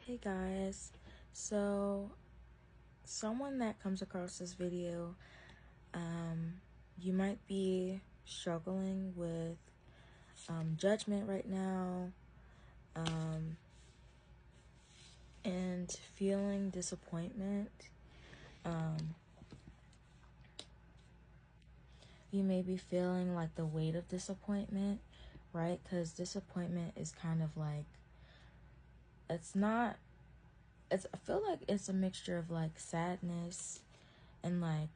Hey guys, so someone that comes across this video, you might be struggling with judgment right now, and feeling disappointment. You may be feeling like the weight of disappointment, right? Because disappointment is kind of like, it's not, I feel like it's a mixture of like sadness and like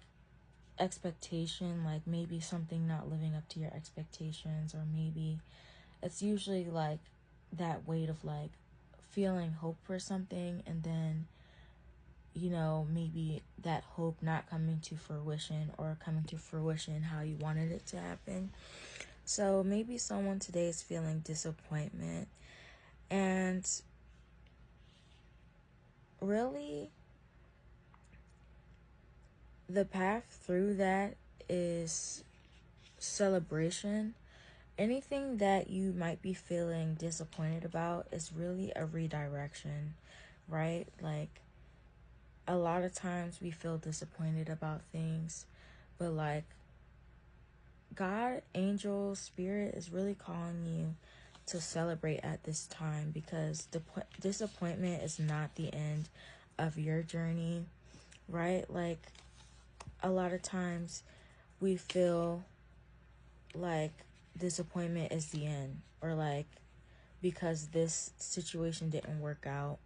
expectation, like maybe something not living up to your expectations, or maybe it's usually like that weight of like feeling hope for something, and then maybe that hope not coming to fruition, or coming to fruition how you wanted it to happen. So maybe someone today is feeling disappointment, and really the path through that is celebration. Anything that you might be feeling disappointed about is really a redirection, right? Like, a lot of times we feel disappointed about things, but like, God, angel, spirit is really calling you to celebrate at this time, because disappointment is not the end of your journey, right? Like, a lot of times we feel like disappointment is the end, or like, because this situation didn't work out,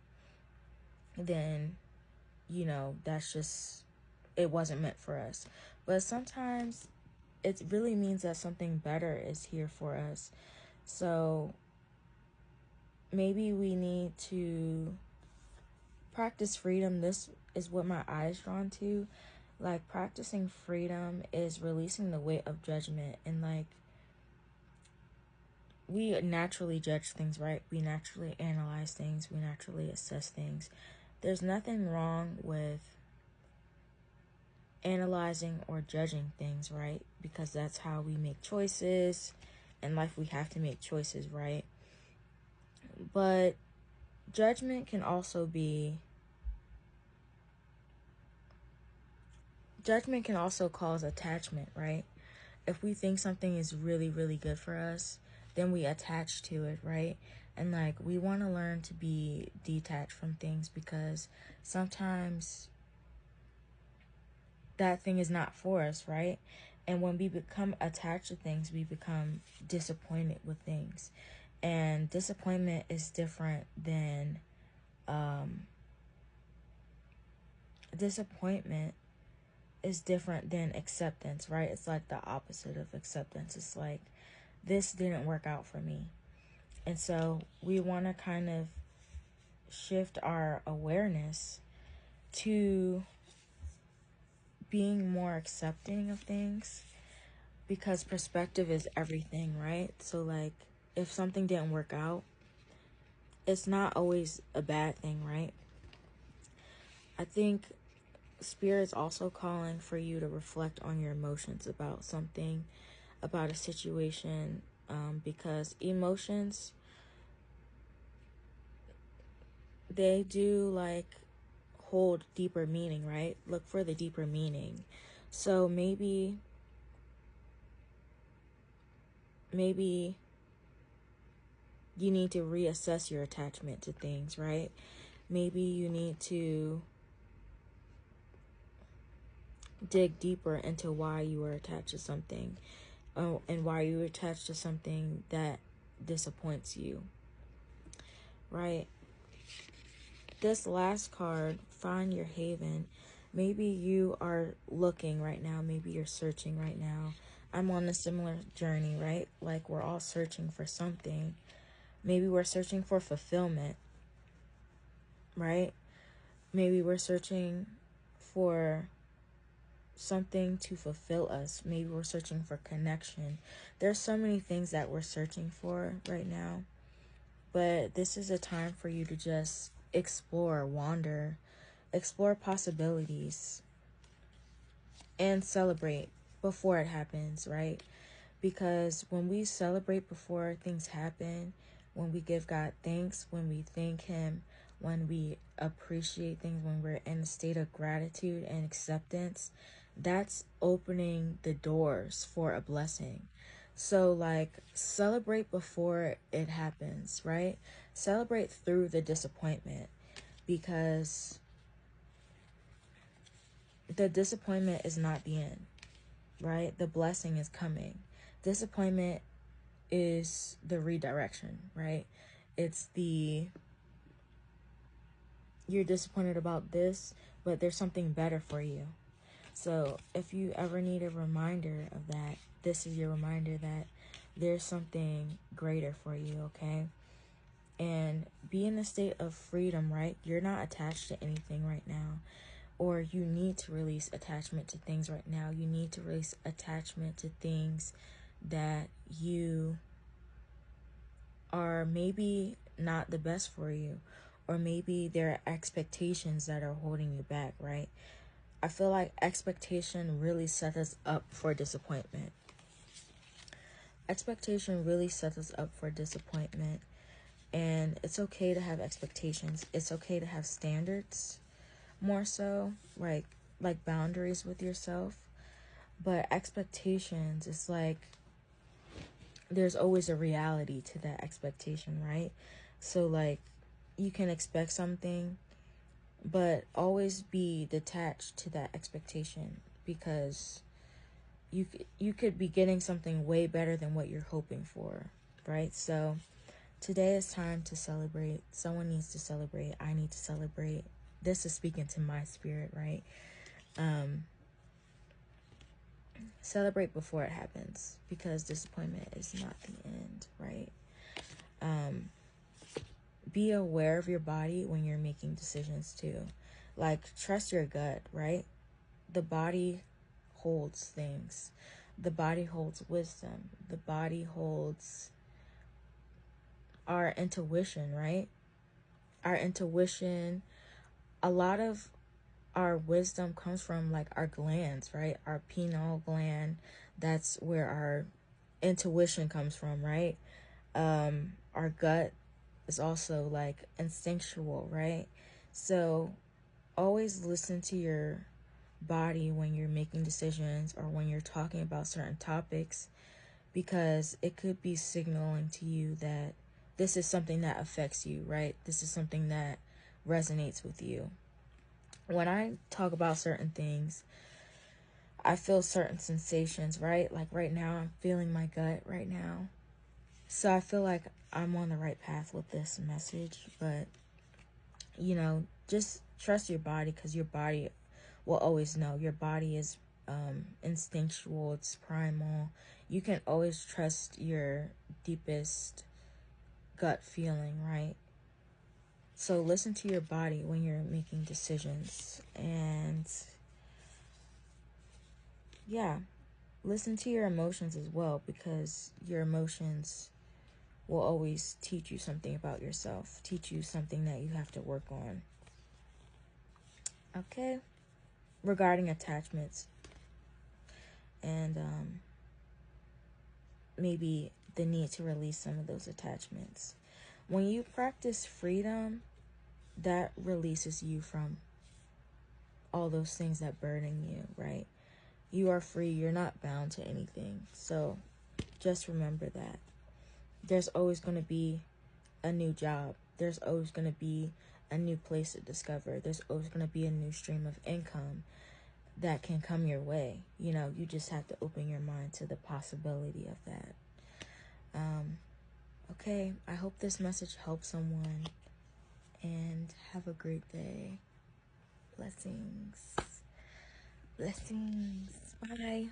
then that's just, it wasn't meant for us. But sometimes it really means that something better is here for us. So maybe we need to practice freedom. This is what my eye is drawn to. Like, practicing freedom is releasing the weight of judgment. And like, we naturally judge things, right? We naturally analyze things. We naturally assess things. There's nothing wrong with analyzing or judging things, right? Because that's how we make choices. In life, we have to make choices, right? But judgment can also cause attachment, right? If we think something is really, really good for us, then we attach to it, right? And like, we want to learn to be detached from things, because sometimes that thing is not for us, right? And when we become attached to things, we become disappointed with things. And disappointment is different than acceptance, right? It's like the opposite of acceptance. It's like, this didn't work out for me. And so we want to kind of shift our awareness to being more accepting of things, because perspective is everything, right? So like, if something didn't work out, it's not always a bad thing, right? I think Spirit's also calling for you to reflect on your emotions about something, about a situation, because emotions, they do like hold deeper meaning, right? Look for the deeper meaning. So maybe you need to reassess your attachment to things, right? Maybe you need to dig deeper into why you were attached to something, and why you were attached to something that disappoints you, right? This last card, find your haven. Maybe you are looking right now. Maybe you're searching right now. I'm on a similar journey, right? Like, we're all searching for something. Maybe we're searching for fulfillment, right? Maybe we're searching for something to fulfill us. Maybe we're searching for connection. There's so many things that we're searching for right now. But this is a time for you to just explore, wander, explore possibilities, and celebrate before it happens, right? Because when we celebrate before things happen, when we give God thanks, when we thank Him, when we appreciate things, when we're in a state of gratitude and acceptance, that's opening the doors for a blessing. So, like, celebrate before it happens, right? Celebrate through the disappointment, because the disappointment is not the end, right? The blessing is coming. Disappointment is the redirection, right? It's the, you're disappointed about this, but there's something better for you. So if you ever need a reminder of that, this is your reminder that there's something greater for you, okay? And be in a state of freedom, right? You're not attached to anything right now, or you need to release attachment to things right now. You need to release attachment to things that you are maybe not the best for you, or maybe there are expectations that are holding you back, right? I feel like expectation really sets us up for disappointment. Expectation really sets us up for disappointment. And it's okay to have expectations. It's okay to have standards, more so, like boundaries with yourself. But expectations, it's like there's always a reality to that expectation, right? So like you can expect something, but always be detached to that expectation, because you could be getting something way better than what you're hoping for, right? So today is time to celebrate. Someone needs to celebrate. I need to celebrate. This is speaking to my spirit, right? Celebrate before it happens, because disappointment is not the end, right? Be aware of your body when you're making decisions too. Like, trust your gut, right? The body holds things. The body holds wisdom. The body holds our intuition, right? Our intuition, a lot of our wisdom comes from like our glands, right? Our pineal gland, that's where our intuition comes from, right? Our gut is also like instinctual, right? So always listen to your body when you're making decisions or when you're talking about certain topics, because it could be signaling to you that this is something that affects you, right? This is something that resonates with you. When I talk about certain things, I feel certain sensations, right? Like right now, I'm feeling my gut right now. So I feel like I'm on the right path with this message, but just trust your body, because your body will always know. Your body is instinctual, it's primal. You can always trust your deepest gut feeling, right? So listen to your body when you're making decisions. And yeah, listen to your emotions as well, because your emotions will always teach you something about yourself, teach you something that you have to work on. Okay? Regarding attachments and maybe the need to release some of those attachments. When you practice freedom, that releases you from all those things that burden you, right? You are free. You're not bound to anything. So just remember that. There's always going to be a new job. There's always going to be a new place to discover. There's always going to be a new stream of income that can come your way. You just have to open your mind to the possibility of that. Okay, I hope this message helps someone, and have a great day. Blessings. Blessings. Bye.